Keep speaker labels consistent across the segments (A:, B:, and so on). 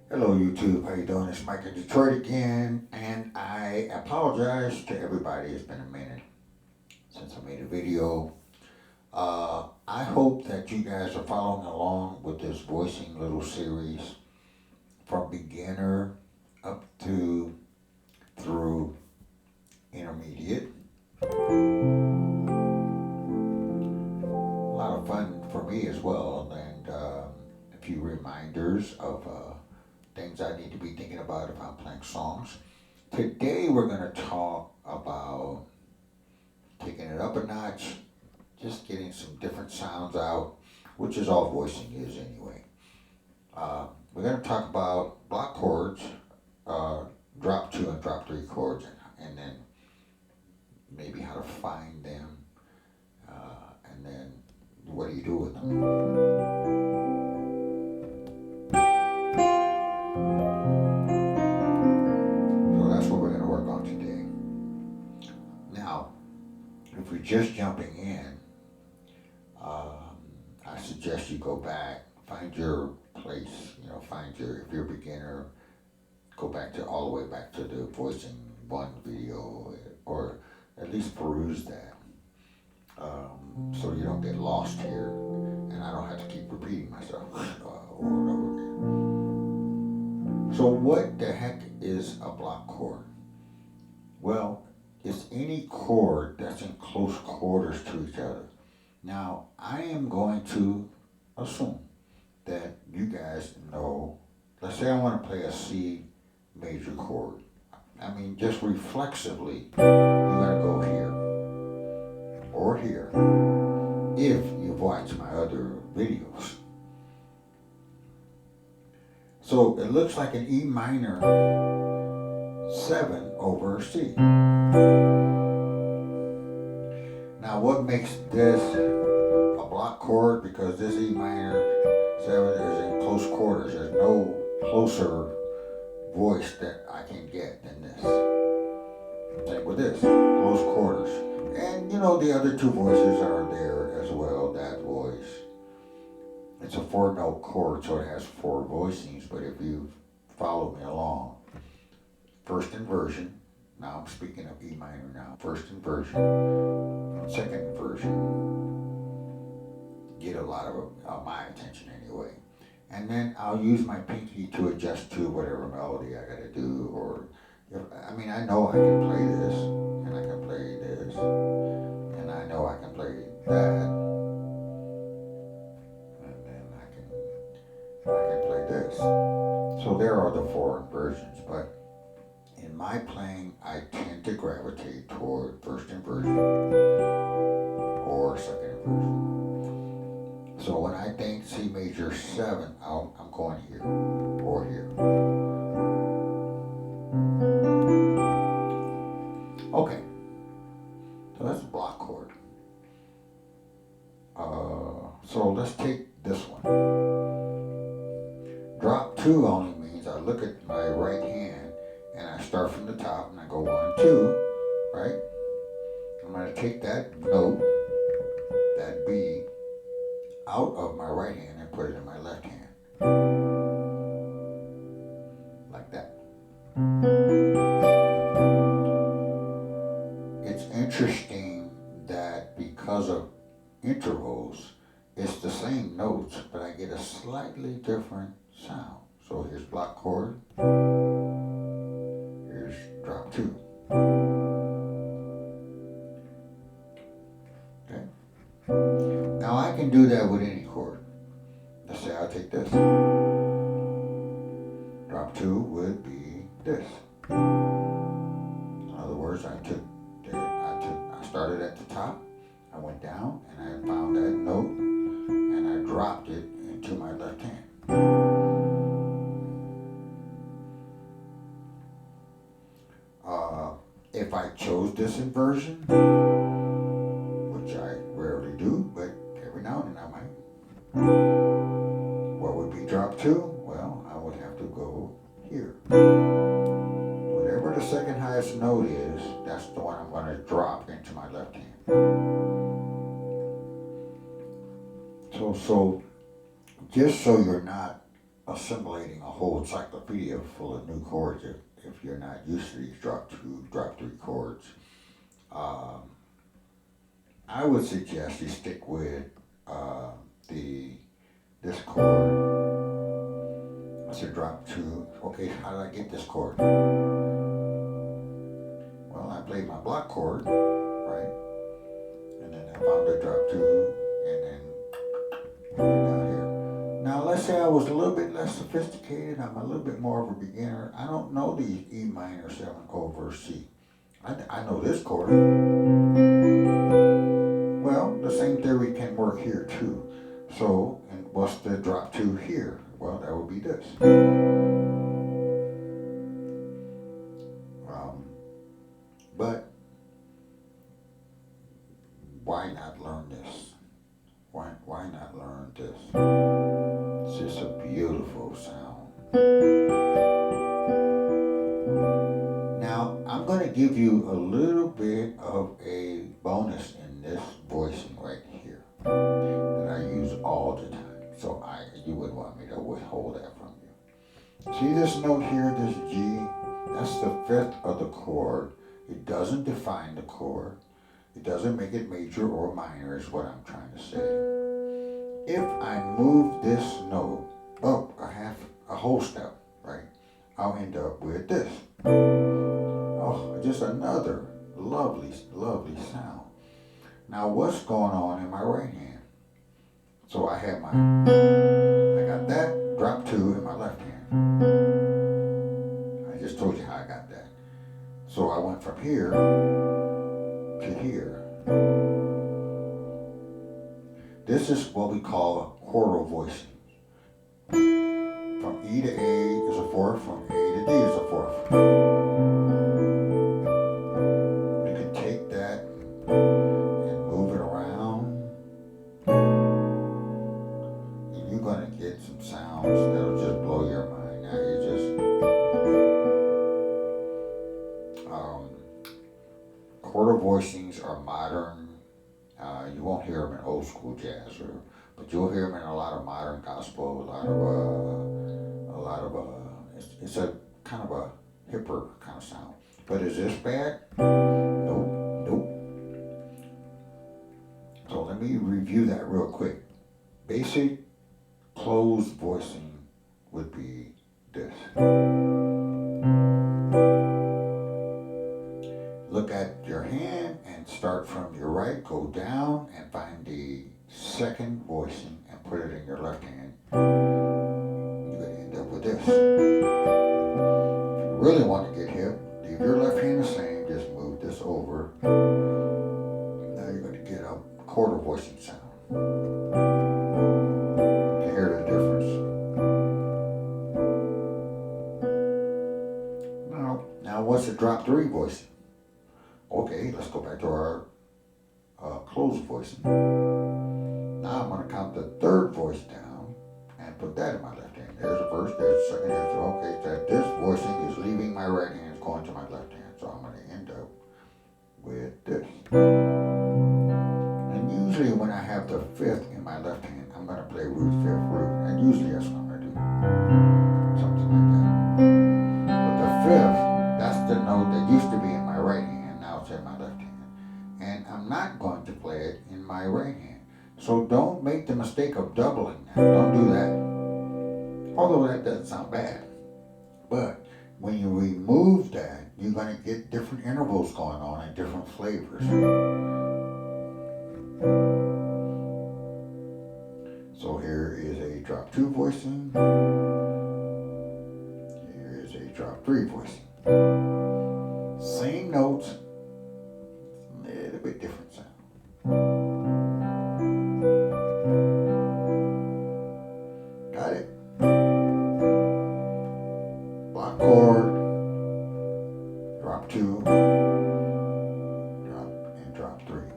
A: Hello YouTube, how you doing? It's Mike in Detroit again, and I apologize to everybody. It's been a minute since I made a video. I hope that you guys are following along with this voicing little series from beginner up to through intermediate. A lot of fun for me as well, and a few reminders of things I need to be thinking about if I'm playing songs. Today we're going to talk about taking it up a notch, just getting some different sounds out, which is all voicing is anyway. We're going to talk about block chords, uh, drop two and drop three chords, and then maybe how to find them, and then what do you do with them. So that's what we're going to work on today. Now, if we're just jumping in, I suggest you go back, find your place, find if you're a beginner, go back to all the way back to the voicing one video, or at least peruse that, so you don't get lost here, and I don't have to keep repeating myself over and over again. So what the heck is a block chord? Well, it's any chord that's in close quarters to each other. Now, I am going to assume that you guys know, let's say I want to play a C major chord. I mean, just reflexively, you gotta go here or here if you've watched my other videos. So it looks like an E minor 7 over C. Now, what makes this a block chord? Because this E minor 7 is in close quarters. There's no closer voice that I can get than this. Same with this, close quarters. And the other two voices are there as well, that voice. It's a 4-note chord, so it has 4 voicings, but if you follow me along, first inversion, now I'm speaking of E minor now, first inversion, second inversion, get a lot of my attention anyway. And then I'll use my pinky to adjust to whatever melody I gotta do, or I know I can play this, and I can play this, and I know I can play that, and then I can play this. So there are the 4 inversions, but in my playing, I tend to gravitate toward first inversion or second inversion. So when I think C major 7, I'm going here or here. Okay, so that's a block chord. So let's take this one. Drop 2 only means I look at my right hand and I start from the top and I go 1, 2, right? I'm going to take that note, that B, out of my right hand and put it in my left hand. Like that. It's interesting that because of intervals, it's the same notes, but I get a slightly different sound. So here's block chord, here's drop 2. Okay? Now I can do that with any chord. Let's say I'll take this. Drop 2 would be this. In other words, I started at the top, I went down, and I found that note, and I dropped it into my left hand. If I chose this inversion, which I rarely do, but every now and then I might, what would be drop 2? Well, I would have to go here. Whatever the second highest note is, that's the one I'm going to drop into my left hand. So just so you're not assimilating a whole encyclopedia full of new chords if you're not used to these drop two, drop three chords. Um, I would suggest you stick with uh, the this chord. It's a drop two. Okay, how did I get this chord? Well, I played my block chord, right? And then I found the drop two, and then down here. Now, let's say I was a little bit less sophisticated. I'm a little bit more of a beginner. I don't know the E minor 7 over C. I know this chord. Well, the same theory can work here too. So, and what's the drop two here? Well, that would be this. But why not learn this? Why not learn this? It's just a beautiful sound. Now, I'm going to give you a little bit of a bonus in this voicing right here that I use all the time. So you wouldn't want me to withhold that from you. See this note here, this G? That's the fifth of the chord. It doesn't define the chord. It doesn't make it major or minor is what I'm trying to say. If I move this note up a whole step, right, I'll end up with this. Oh, just another lovely, lovely sound. Now what's going on in my right hand? So I got that drop two in my left hand. I just told you how I got that. So I went from here to here. This is what we call a chordal voicing. From E to A is a fourth, from A to D is a fourth. You can take that and move it around, and you're going to get some sounds that'll just blow your mind. Now chordal voicings are modern. You won't hear them in old school jazz, but you'll hear them in a lot of modern gospel, it's a kind of a hipper kind of sound. But is this bad? Nope. So let me review that real quick. Basic closed voicing would be this. Look at your hand and start from your right, go down and find the second voicing and put it in your left hand. You're going to end up with this. If you really want to get hip, leave your left hand the same, just move this over. Now you're going to get a quarter voicing sound. You can hear the difference. Now what's a drop three voicing? Okay, let's go back to our closed voicing. Now I'm going to count the third voice down and put that in my left hand. There's the first, there's the second, there's the, okay, so this voicing is leaving my right hand, it's going to my left hand. So I'm going to end up with this. And usually when I have the fifth in my left hand, I'm going to play root, fifth, root. And usually that's what I'm going to do. Something like that. But the fifth, that's the note that used to be in my right hand. In my left hand, and I'm not going to play it in my right hand. So don't make the mistake of doubling that. Don't do that. Although that doesn't sound bad, but when you remove that, you're going to get different intervals going on and different flavors. So here is a drop two voicing. Here is a drop three voicing. Same notes, a bit different sound. Got it? Block chord, drop two, drop three.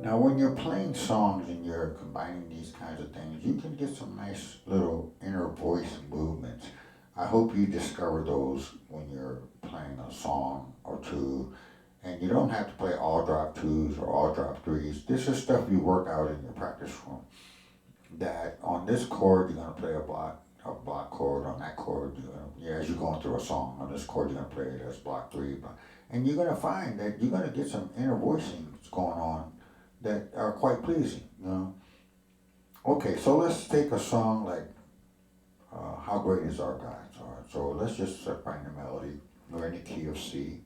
A: Now when you're playing songs and you're combining these kinds of things, you can get some nice little inner voice movements. I hope you discover those when you're playing a song or two. And you don't have to play all drop twos or all drop threes. This is stuff you work out in your practice room. that on this chord you're gonna play a block chord. On that chord, as you're going through a song, on this chord you're gonna play it as block 3, and you're gonna find that you're gonna get some inner voicings going on that are quite pleasing. Okay, so let's take a song like "How Great Is Our God." So let's just find the melody. We're in the key of C.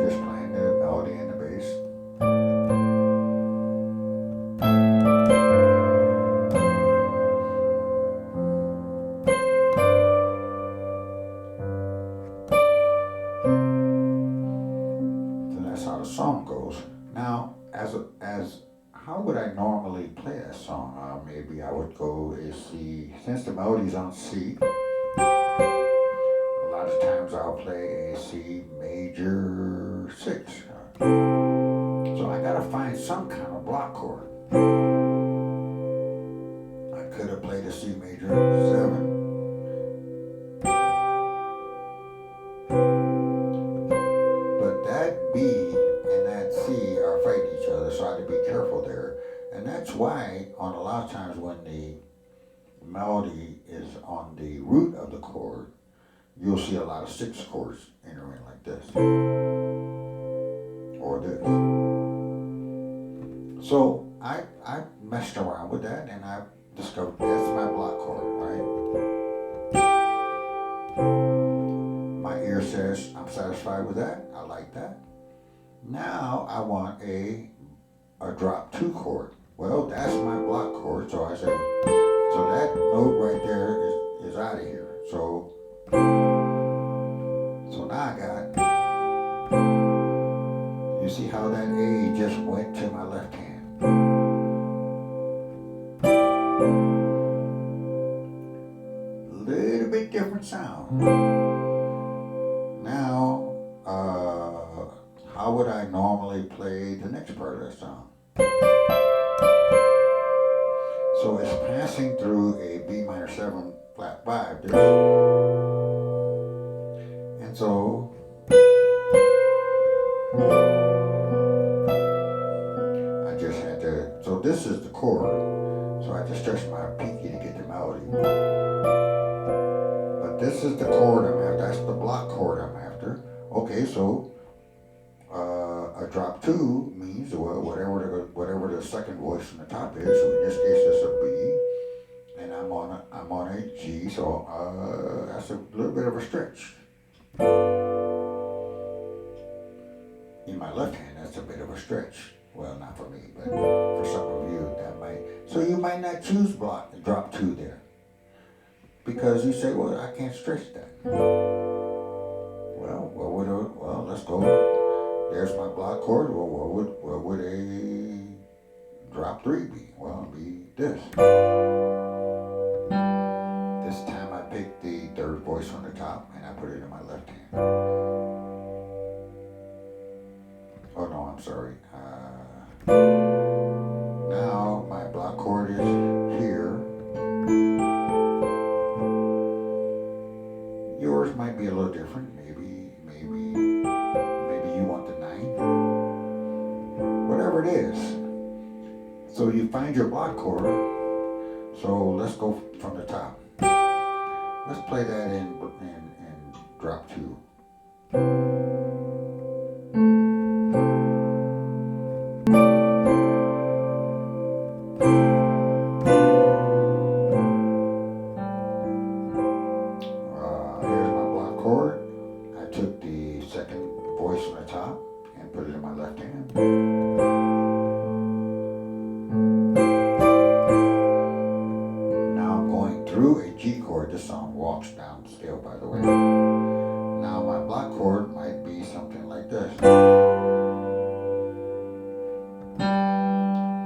A: Just playing the melody and the bass. So that's how the song goes. Now, as how would I normally play that song? Maybe I would go a C. Since the melody's on C, a lot of times I'll play a C major 6. So I gotta find some kind of block chord. I could have played a C major 7. But that B and that C are fighting each other, so I have to be careful there. And that's why on a lot of times when the melody is on the root of the chord, you'll see a lot of 6 chords entering like this. Or this. So I messed around with that and I discovered that's my block chord, right? My ear says I'm satisfied with that. I like that. Now I want a drop 2 chord. Well, that's my block chord, so I said, so that note right there is out of here. So now I got, you see how that A just went to my left hand. Little bit different sound. Now, how would I normally play the next part of that song? So it's passing through a B minor 7 flat 5. And so I just had to, so this is the chord. So I just stretched my pinky to get the melody. But this is the chord I'm after. That's the block chord I'm after. Okay, so a drop 2 means, well, whatever the second voice from the top is. So in this case, it's a B, and I'm on a G. So that's a little bit of a stretch. In my left hand, that's a bit of a stretch. Well, not for me, but for some of you, that might. So you might not choose drop 2 there, because you say, well, I can't stretch that. Well, let's go. There's my block chord. Well, what would a drop 3 be? Well, it'd be this. This time I picked the third voice from the top and I put it in my left hand. Oh no, I'm sorry. Now my block chord is here. Yours might be a little different. Maybe you want the 9. Whatever it is. So you find your block chord. So let's go from the top. Let's play that in drop 2. Here's my block chord. I took the second voice from the top and put it in my left hand. Now I'm going through a G chord. This song walks down the scale, by the way. Now my block chord might be something like this.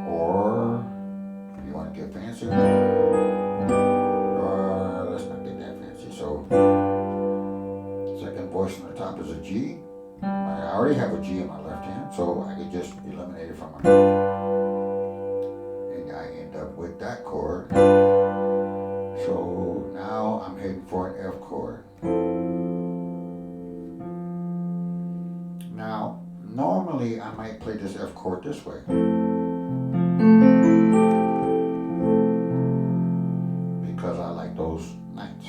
A: Or, if you want to get fancy, let's not get that fancy. So, second voice from the top is a G. I already have a G in my left hand, so I could just eliminate it from my, and I end up with that chord. So now I'm heading for an F chord. can't play this F chord this way. Because I like those nights.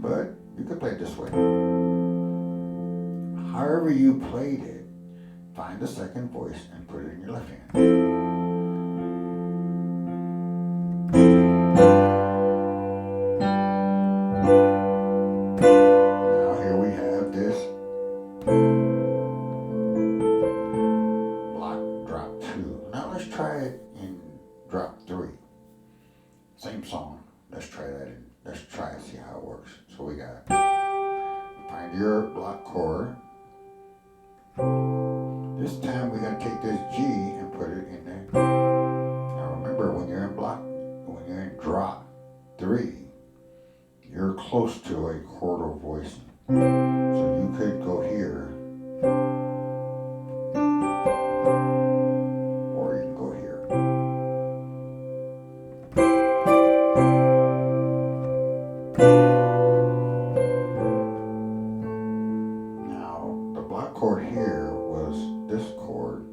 A: But you can play it this way. However you played it, find the second voice and put it in your left hand. Now here we have this block drop 2. Now let's try it in drop 3. Same song. Let's try that in. Let's try and see how it works. So we got find your block chord. This time we're going to take this G and put it in there. Now remember, when you're in drop 3, you're close to a chordal voicing. So you could go here, or you can go here. Now the block chord here was this chord,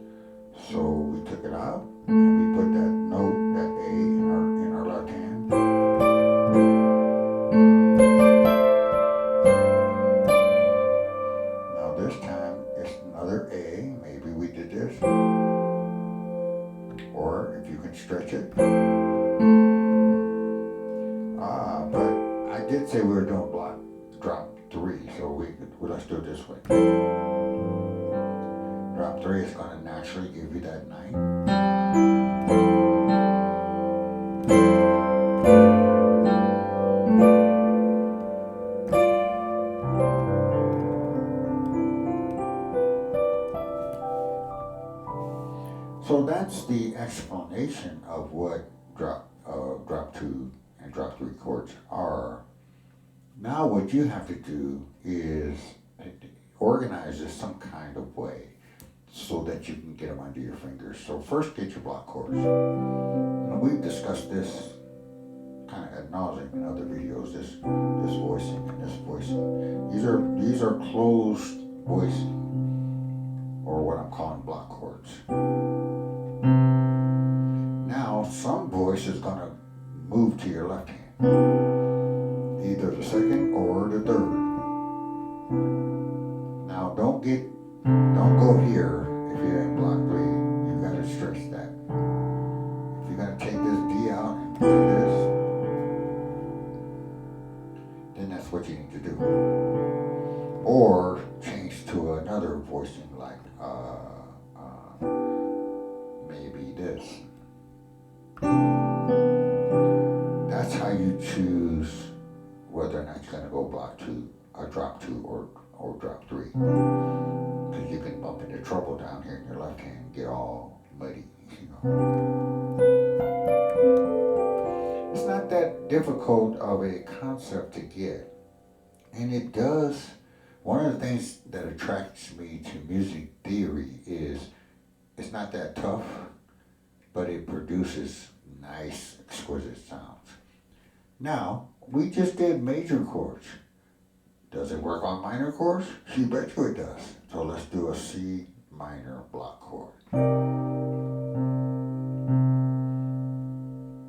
A: so we took it out and we put that note, that A, in our left hand. Now this time it's another A. Maybe we did this, or if you can stretch it. But I did say we were doing drop 3, so let's do it this way. Drop 3 is going to naturally give you that 9. So that's the explanation of what drop 2 and drop 3 chords are. Now what you have to do is organize this some kind of way so that you can get them under your fingers. So first get your block chords. Now we've discussed this kind of ad nauseum in other videos, this voicing and this voicing. These are closed voicing, or what I'm calling block chords. Now some voice is going to move to your left hand, either the second or the third. Now don't go here if you're in block 3. You gotta stretch that. If you're gonna take this D out and do this, then that's what you need to do. Or change to another voicing like maybe this. That's how you choose whether or not you're gonna go block 2, or drop 2, or drop 3. Because you can bump into trouble down here in your left hand and get all muddy, you know. It's not that difficult of a concept to get. And it does, one of the things that attracts me to music theory is it's not that tough, but it produces nice, exquisite sounds. Now, we just did major chords. Does it work on minor chords? You bet you it does. So let's do a C minor block chord.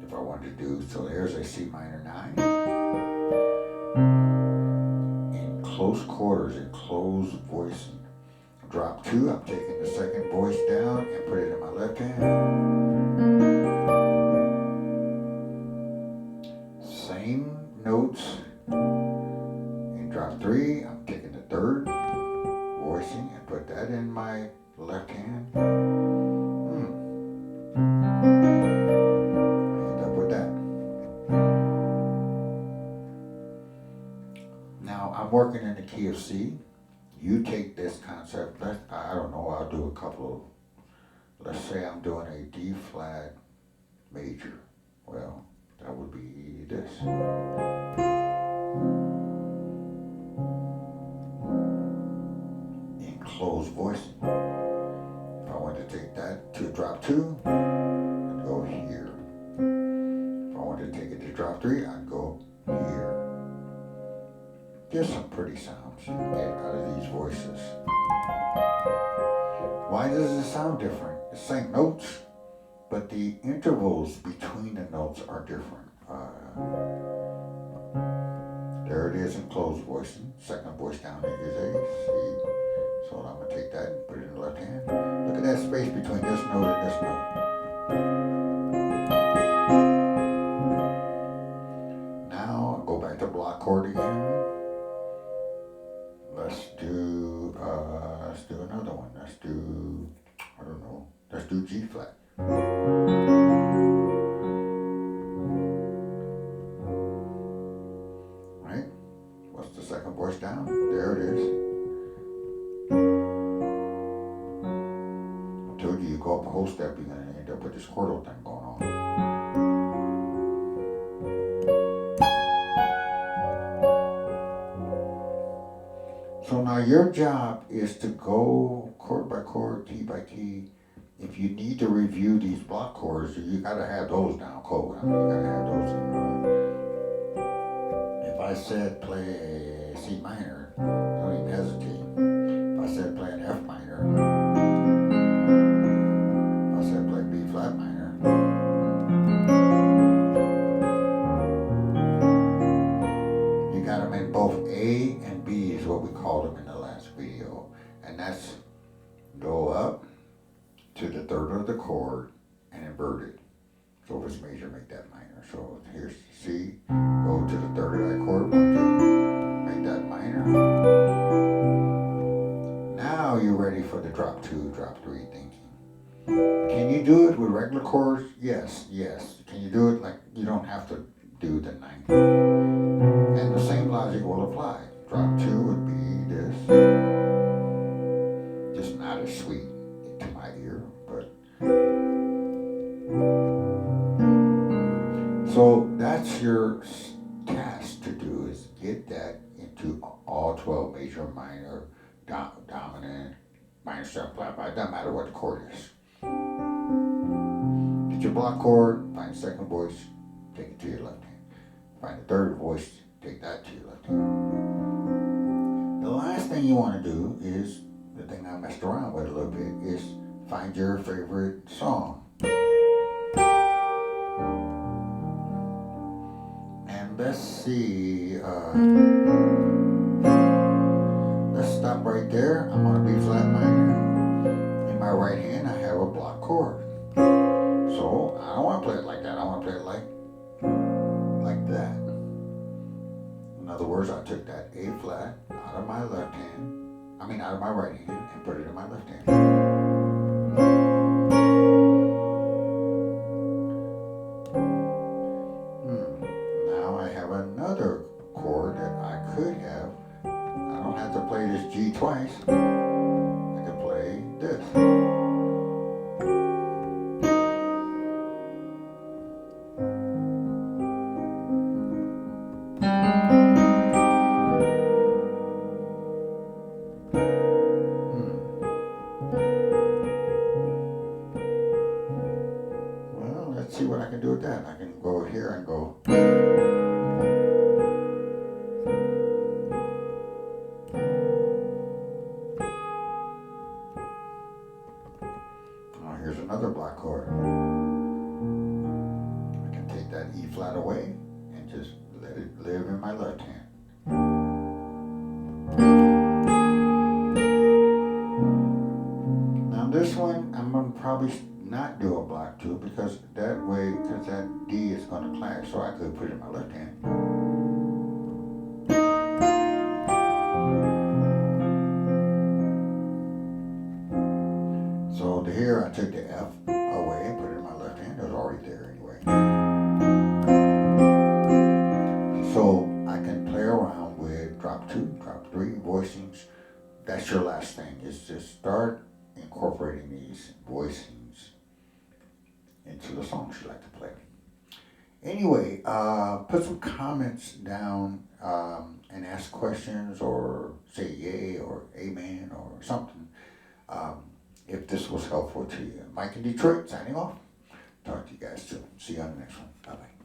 A: If I wanted to do, so there's a C minor 9. In close quarters, in close voicing. Drop 2, I'm taking the second voice down and put it in my left hand. Same notes. Drop 3, I'm taking the third voicing and put that in my left hand. I end up with that. Now I'm working in the key of C. You take this concept, I don't know, I'll do a couple of, let's say I'm doing a D flat major. Well, that would be this. Closed voicing. If I wanted to take that to drop 2, I'd go here. If I wanted to take it to drop 3, I'd go here. Just some pretty sounds you can get out of these voices. why does it sound different? It's the same notes, but the intervals between the notes are different. There it is in closed voicing. Second voice down is A, C. So I'm going to take that and put it in the left hand. Look at that space between this note and this note. Now I'll go back to block chord again. Let's do another one. Let's do, I don't know, let's do G flat. Right? What's the second voice down? There it is. I told you go up a whole step, you're going to end up with this chordal thing going on. So now your job is to go chord by chord, key by key. If you need to review these block chords, you got to have those down cold. I mean, you got to have those in If I said play C minor, don't even hesitate. If I said play an F minor, if I said play B flat minor, you got them in both A and B is what we called them in the last video. And that's go up to the third of the chord and invert it. So if it's major, make that minor. So here's C, go to the third of that chord, 1, 2, make that minor. Now you're ready for the drop 2, drop 3 thinking. Can you do it with regular chords? Yes. Can you do it like you don't have to do the 9th? And the same logic will apply. Drop 2 would be this. Just not as sweet to my ear, but so that's your task to do, is get that into all 12 major, minor, dominant, minor 7 flat, but it doesn't matter what the chord is. Get your block chord, find the second voice, take it to your left hand. Find the third voice, take that to your left hand. The last thing you want to do is, the thing I messed around with a little bit, is find your favorite song. And let's see, let's stop right there. I'm on a B flat minor. In my right hand, I have a block chord. So I don't want to play it like that. I want to play it like that. In other words, I took that A flat out of my left hand, out of my right hand, and put it in my left hand. Now I have another chord that I could have. I don't have to play this G twice. I can play this. Well, let's see what I can do with that. I can go here and go. Here's another block chord. I can take that E flat away and just let it live in my left hand. Now this one, I'm going to probably not do a block 2 because that D is going to clash, so I could put it in my left hand. So here I took the F away and put it in my left hand. It was already there anyway. So I can play around with drop 2, drop 3, voicings. That's your last thing, is just start incorporating these voicings into the songs you like to play. Anyway, put some comments down and ask questions or say yay or amen or something. If this was helpful to you. Mike in Detroit, signing off. Talk to you guys soon. See you on the next one. Bye-bye.